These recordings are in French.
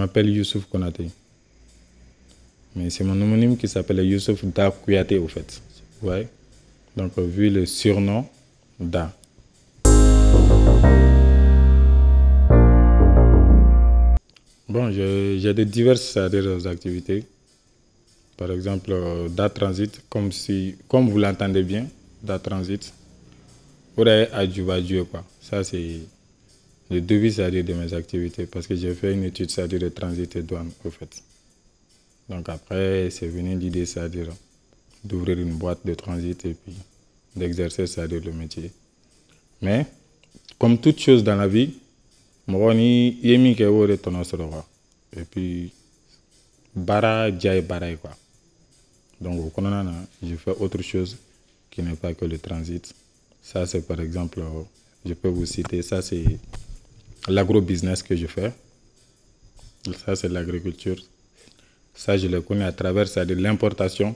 m'appelle Youssouf Konaté. Mais c'est mon homonyme qui s'appelle Youssouf Da Kouyaté, au fait. Ouais. Donc, vu le surnom, Da. Bon, j'ai de diverses activités. Par exemple, Da Transit, comme vous l'entendez bien, Da Transit. Pourrait adjuver, quoi. Ça, c'est le devis, c'est-à-dire de mes activités. Parce que j'ai fait une étude, c'est-à-dire de transit et douane, au fait. Donc après, c'est venu l'idée, c'est-à-dire d'ouvrir une boîte de transit et puis d'exercer, c'est-à-dire le métier. Mais, comme toute chose dans la vie, et puis, bara, jai, bara, quoi. Donc, au Kononana, je fais autre chose qui n'est pas que le transit. Ça, c'est par exemple, je peux vous citer, ça, c'est l'agro-business que je fais. Ça, c'est l'agriculture. Ça, je le connais à travers, c'est-à-dire l'importation.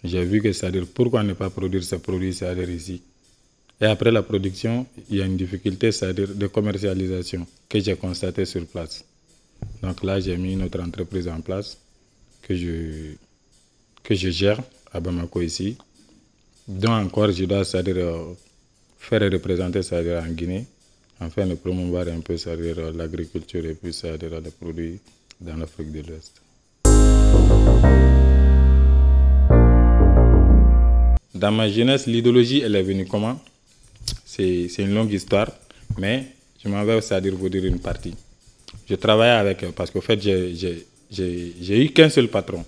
J'ai vu que, c'est-à-dire, pourquoi ne pas produire ces produits, c'est-à-dire ici. Et après la production, il y a une difficulté, c'est-à-dire de commercialisation que j'ai constatée sur place. Donc là, j'ai mis une autre entreprise en place que je gère à Bamako ici. Donc encore, je dois, c'est-à-dire, faire représenter, c'est-à-dire en Guinée, afin de promouvoir un peu, c'est-à-dire l'agriculture et puis, c'est-à-dire les produits dans l'Afrique de l'Ouest. Dans ma jeunesse, l'idéologie, elle est venue comment? C'est une longue histoire, mais je m'en vais, c'est-à-dire vous dire une partie. Je travaillais avec, parce qu'au fait, j'ai eu qu'un seul patron.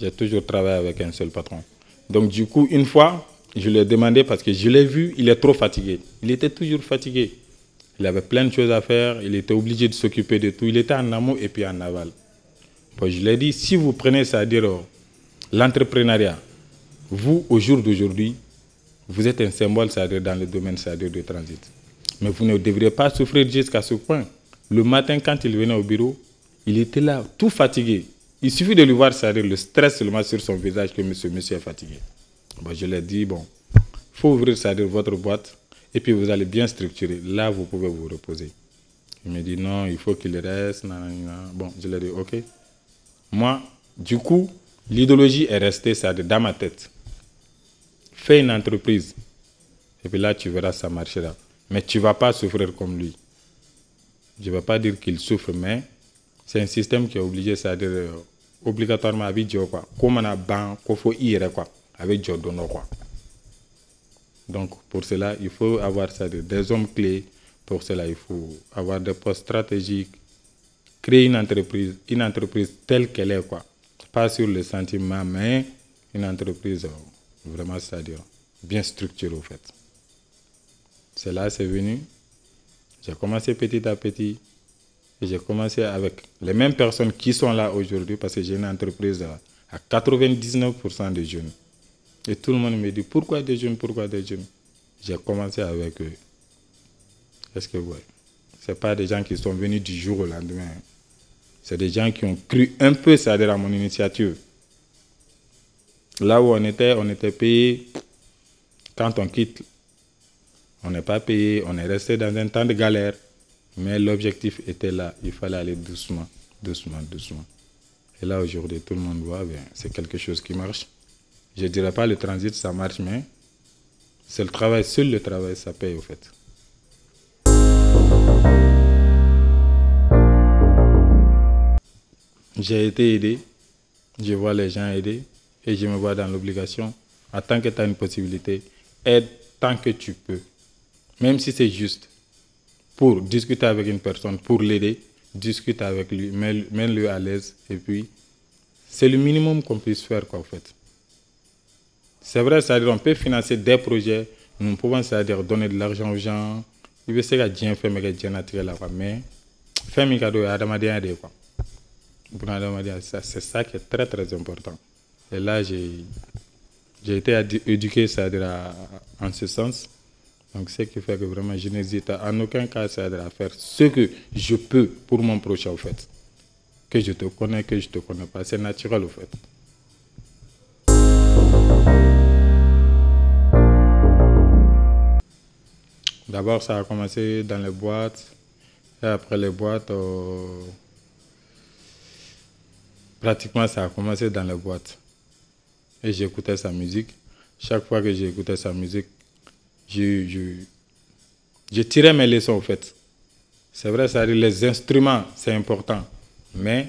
J'ai toujours travaillé avec un seul patron. Donc du coup, une fois, je lui ai demandé, parce que je l'ai vu, il est trop fatigué. Il était toujours fatigué. Il avait plein de choses à faire, il était obligé de s'occuper de tout. Il était en amont et puis en aval. Bon, je lui ai dit, si vous prenez, c'est-à-dire l'entrepreneuriat, vous, au jour d'aujourd'hui, vous êtes un symbole, c'est-à-dire dans le domaine, c'est-à-dire du transit. Mais vous ne devriez pas souffrir jusqu'à ce point. Le matin, quand il venait au bureau, il était là, tout fatigué. Il suffit de lui voir, c'est-à-dire le stress seulement sur son visage que monsieur est fatigué. Bon, je lui ai dit, bon, il faut ouvrir, c'est-à-dire votre boîte, et puis vous allez bien structurer. Là, vous pouvez vous reposer. Il me dit, non, il faut qu'il reste. Nanana. Bon, je lui ai dit, ok. Moi, du coup, l'idéologie est restée, c'est-à-dire dans ma tête. Fais une entreprise. Et puis là, tu verras, ça marchera. Mais tu ne vas pas souffrir comme lui. Je ne vais pas dire qu'il souffre, mais c'est un système qui est obligé, c'est-à-dire obligatoirement avec Dieu, quoi. Comme on a ban, qu'il faut y aller, quoi. Avec Dieu, quoi. Donc, pour cela, il faut avoir, c'est-à-dire des hommes clés. Pour cela, il faut avoir des postes stratégiques. Créer une entreprise telle qu'elle est, quoi. Pas sur le sentiment, mais une entreprise vraiment, c'est-à-dire bien structurée, au fait. C'est là, c'est venu. J'ai commencé petit à petit. Et j'ai commencé avec les mêmes personnes qui sont là aujourd'hui parce que j'ai une entreprise à 99% de jeunes. Et tout le monde me dit, pourquoi des jeunes, pourquoi des jeunes? J'ai commencé avec eux. Est-ce que vous voyez? Ce n'est pas des gens qui sont venus du jour au lendemain. C'est des gens qui ont cru un peu, c'est-à-dire à mon initiative. Là où on était payé. Quand on quitte, on n'est pas payé. On est resté dans un temps de galère. Mais l'objectif était là. Il fallait aller doucement, doucement, doucement. Et là, aujourd'hui, tout le monde voit, c'est quelque chose qui marche. Je ne dirais pas le transit, ça marche, mais c'est le travail. Seul le travail, ça paye, au fait. J'ai été aidé. Je vois les gens aider. Et je me vois dans l'obligation. En tant que tu as une possibilité, aide tant que tu peux. Même si c'est juste. Pour discuter avec une personne, pour l'aider, discute avec lui, mets-le à l'aise. Et puis, c'est le minimum qu'on puisse faire, quoi, en fait. C'est vrai, c'est-à-dire on peut financer des projets, nous pouvons, c'est-à-dire donner de l'argent aux gens. Il veut se faire bien faire, mais faire mes cadeaux à Adamadien, quoi. C'est ça qui est très, très important. Et là, j'ai été éduqué, c'est-à-dire en ce sens. Donc, ce qui fait que vraiment, je n'hésite en aucun cas à faire ce que je peux pour mon prochain, au fait. Que je te connais, que je ne te connais pas. C'est naturel, au fait. D'abord, ça a commencé dans les boîtes. Et après les boîtes, pratiquement, ça a commencé dans les boîtes. Et j'écoutais sa musique. Chaque fois que j'écoutais sa musique, je tirais mes leçons, en fait. C'est vrai, c'est-à-dire les instruments, c'est important. Mais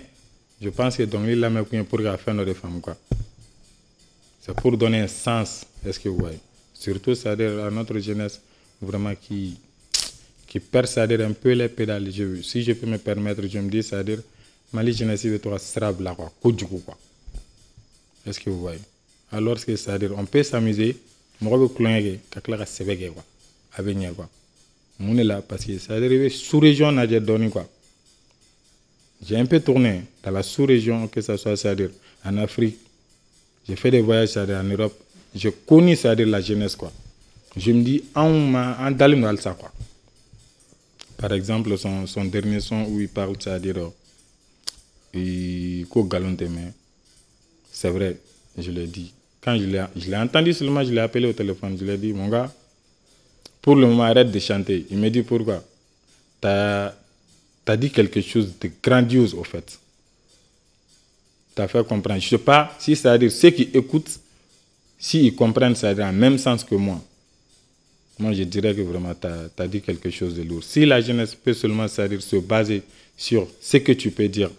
je pense que donc, il a mis pour faire nos femmes, quoi. C'est pour donner un sens, est-ce que vous voyez? Surtout, c'est-à-dire à notre jeunesse, vraiment qui perd, c'est-à-dire un peu les pédales. Si je peux me permettre, je me dis, c'est-à-dire, Mali jeunesse, il toi, là, quoi. Quoi. Est-ce que vous voyez? Alors, c'est-à-dire, on peut s'amuser, mais on peut clonger, quoi. Avec quoi. On est là parce que c'est-à-dire, sous-région, on a déjà donné, quoi. J'ai un peu tourné dans la sous-région, que ce soit, c'est-à-dire, en Afrique. J'ai fait des voyages, c'est-à-dire, en Europe. Je connais, c'est-à-dire, la jeunesse, quoi. Je me dis, en dalim ça, quoi. Par exemple, son dernier son où il parle, c'est-à-dire, c'est vrai, je l'ai dit. Quand je l'ai entendu seulement, je l'ai appelé au téléphone, je lui ai dit, mon gars, pour le moment, arrête de chanter. Il me dit, pourquoi? T'as dit quelque chose de grandiose, au fait. T'as fait comprendre. Je ne sais pas si c'est-à-dire ceux qui écoutent, s'ils comprennent, c'est-à-dire en même sens que moi. Moi, je dirais que vraiment, tu as dit quelque chose de lourd. Si la jeunesse peut seulement, c'est-à-dire se baser sur ce que tu peux dire,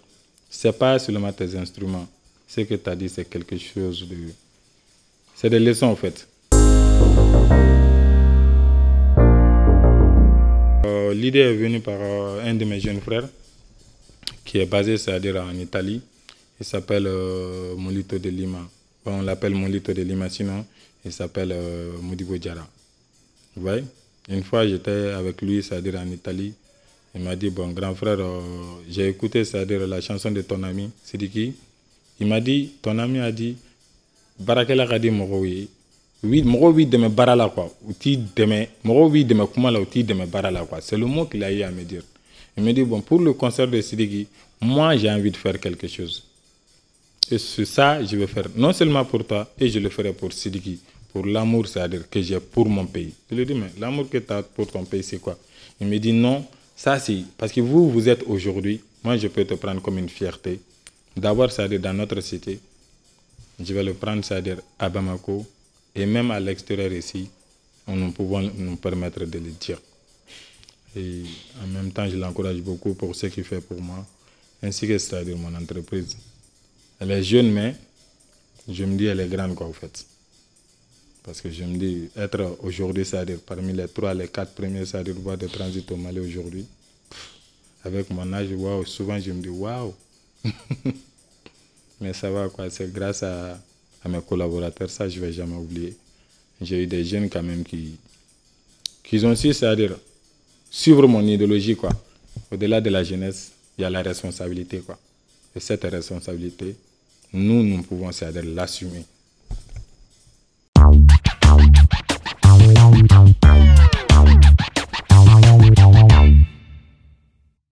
ce n'est pas seulement tes instruments. Ce que tu as dit, c'est quelque chose de... C'est des leçons, en fait. L'idée est venue par un de mes jeunes frères qui est basé, c'est-à-dire en Italie. Il s'appelle Molito de Lima. Bon, on l'appelle Molito de Lima, sinon il s'appelle Modibo Diarra. Vous voyez? Une fois, j'étais avec lui, c'est-à-dire en Italie. Il m'a dit, bon, grand frère, j'ai écouté, c'est-à-dire la chanson de ton ami, Sidiki. Il m'a dit, ton ami a dit, Barakela Kadi Morowi. Oui, Morowi de me barala, quoi. Morowi de me kumala, outi de me barala, quoi. C'est le mot qu'il a eu à me dire. Il me dit, bon, pour le concert de Sidiki, moi, j'ai envie de faire quelque chose. Et c'est ça, je vais faire, non seulement pour toi, et je le ferai pour Sidiki. Pour l'amour, c'est-à-dire que j'ai pour mon pays. Je lui dis, mais l'amour que tu as pour ton pays, c'est quoi? Il me dit, non, ça c'est... Parce que vous êtes aujourd'hui, moi je peux te prendre comme une fierté. D'abord, c'est-à-dire dans notre cité, je vais le prendre, c'est-à-dire à Bamako, et même à l'extérieur ici, nous pouvons nous permettre de le dire. Et en même temps, je l'encourage beaucoup pour ce qu'il fait pour moi, ainsi que c'est-à-dire mon entreprise. Elle est jeune, mais je me dis, elle est grande, quoi, en fait. Parce que je me dis, être aujourd'hui, c'est-à-dire parmi les 3, les 4 premiers, c'est-à-dire voies de transit au Mali aujourd'hui, avec mon âge, waouh, souvent je me dis, waouh. Mais ça va, quoi, c'est grâce à mes collaborateurs, ça je ne vais jamais oublier. J'ai eu des jeunes quand même qui ont su, c'est-à-dire suivre mon idéologie, quoi. Au-delà de la jeunesse, il y a la responsabilité, quoi. Et cette responsabilité, nous pouvons, c'est-à-dire l'assumer.